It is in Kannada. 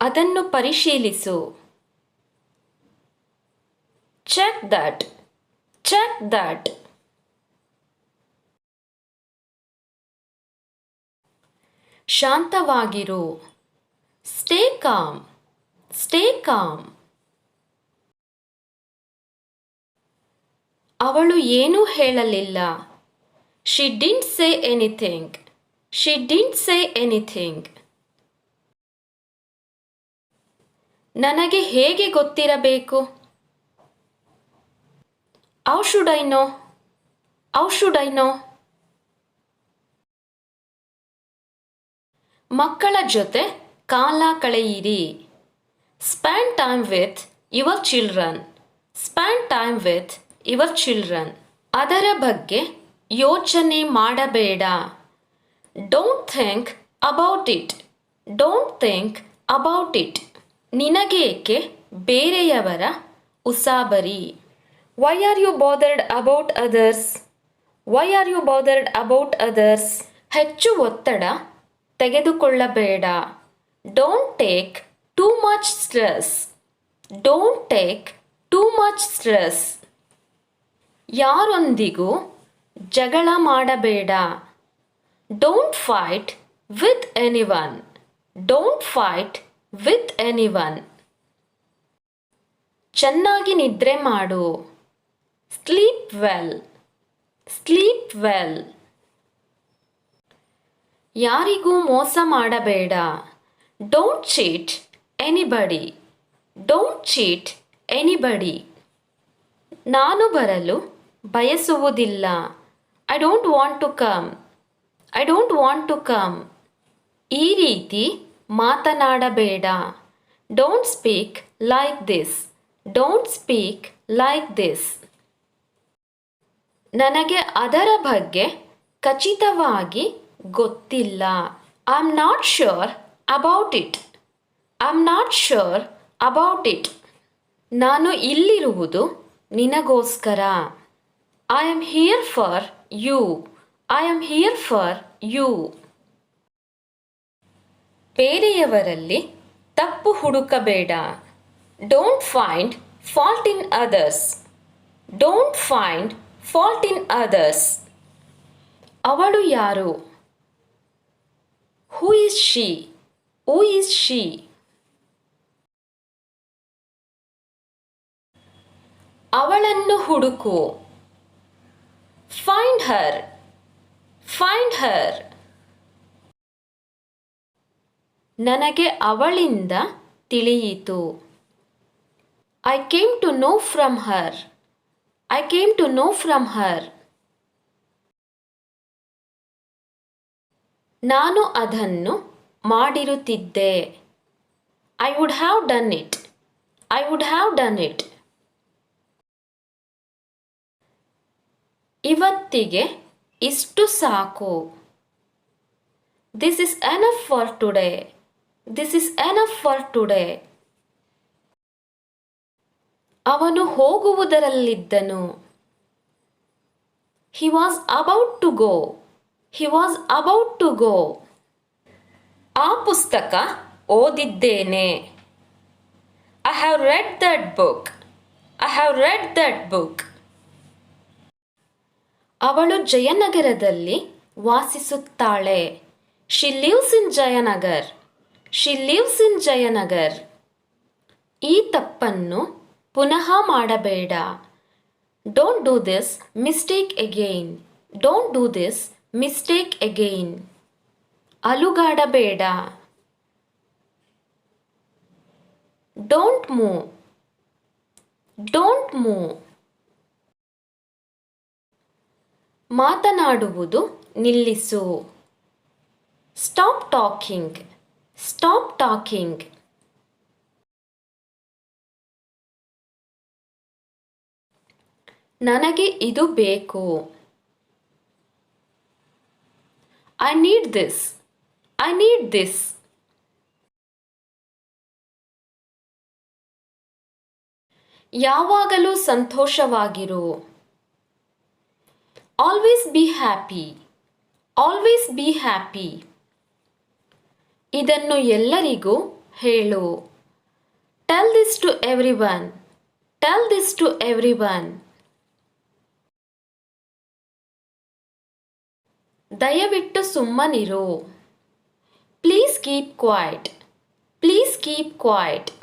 ಅದನ್ನು ಪರಿಶೀಲಿಸು. Check that. Check that. ಶಾಂತವಾಗಿರು. Stay calm. Stay calm. ಅವಳು ಏನೂ ಹೇಳಲಿಲ್ಲ. She didn't say anything. She didn't say anything. ನನಗೆ ಹೇಗೆ ಗೊತ್ತಿರಬೇಕು? How should I know? How should I know? ಮಕ್ಕಳ ಜೊತೆ ಕಾಲ ಕಳೆಯಿರಿ. Spend time with your children. Spend time with your children. ಅದರ ಬಗ್ಗೆ ಯೋಚನೆ ಮಾಡಬೇಡ. Don't think about it. Don't think about it. ನಿನಗೇಕೆ ಬೇರೆಯವರ ಉಸಾಬರಿ? Why are you bothered about others? Why are you bothered about others? ಹೆಚ್ಚು ಒತ್ತಡ ತೆಗೆದುಕೊಳ್ಳಬೇಡ. Don't take too much stress. Don't take too much stress. ಯಾರೊಂದಿಗೂ ಜಗಳ ಮಾಡಬೇಡ. Don't fight with anyone. Don't fight with anyone. ಚೆನ್ನಾಗಿ ನಿದ್ರೆ ಮಾಡು. Sleep well. Sleep well. ಯಾರಿಗೂ ಮೋಸ ಮಾಡಬೇಡ. Don't cheat anybody. Don't cheat anybody. ನಾನು ಬರಲು ಬಯಸುವುದಿಲ್ಲ. I don't want to come. I don't want to come. ಈ ರೀತಿ ಮಾತನಾಡಬೇಡ. Don't speak like this. Don't speak like this. ನನಗೆ ಅದರ ಬಗ್ಗೆ ಖಚಿತವಾಗಿ ಗೊತ್ತಿಲ್ಲ. I am not sure about it. I am not sure about it. ನಾನು ಇಲ್ಲಿರುವುದು ನಿನಗೋಸ್ಕರ. I am here for you. I am here for you. ಬೇರೆಯವರಲ್ಲಿ ತಪ್ಪು ಹುಡುಕಬೇಡ. Don't find fault in others. Don't find fault in others. ಅವಳು ಯಾರು? Who is she? Who is she? ಅವಳನ್ನು ಹುಡುಕು. Find her. Find her. ನನಗೆ ಅವಳಿಂದ ತಿಳಿಯಿತು. I came to know from her. I came to know from ಹರ್. ನಾನು ಅದನ್ನು ಮಾಡಿರುತ್ತಿದ್ದೆ. I would have done it. I would have done it. ಇವತ್ತಿಗೆ ಇಷ್ಟು ಸಾಕು. This is enough for today. This is enough for today. ಅವನು ಹೋಗುವುದರಲ್ಲಿದ್ದನು. He was about to go. He was about to go. ಆ ಪುಸ್ತಕ ಓದಿದ್ದೇನೆ. I have read that book. I have read that book. ಅವಳು ಜಯನಗರದಲ್ಲಿ ವಾಸಿಸುತ್ತಾಳೆ. She lives in Jayanagar. She lives in Jayanagar. ಈ ತಪ್ಪನ್ನು ಪುನಃ ಮಾಡಬೇಡ. Don't do this mistake again. Don't do this mistake again. ಅಲುಗಾಡಬೇಡ. Don't move. Don't move. ಮಾತನಾಡುವುದು ನಿಲ್ಲಿಸು. Stop talking. Stop talking. ನನಗೆ ಇದು ಬೇಕು. I need this. I need this. ಯಾವಾಗಲೂ ಸಂತೋಷವಾಗಿರು. Always be happy. Always be happy. ಇದನ್ನು ಎಲ್ಲರಿಗೂ ಹೇಳು. Tell this to everyone. Tell this to everyone. ದಯವಿಟ್ಟು ಸುಮ್ಮನಿರು. Please keep quiet. Please keep quite.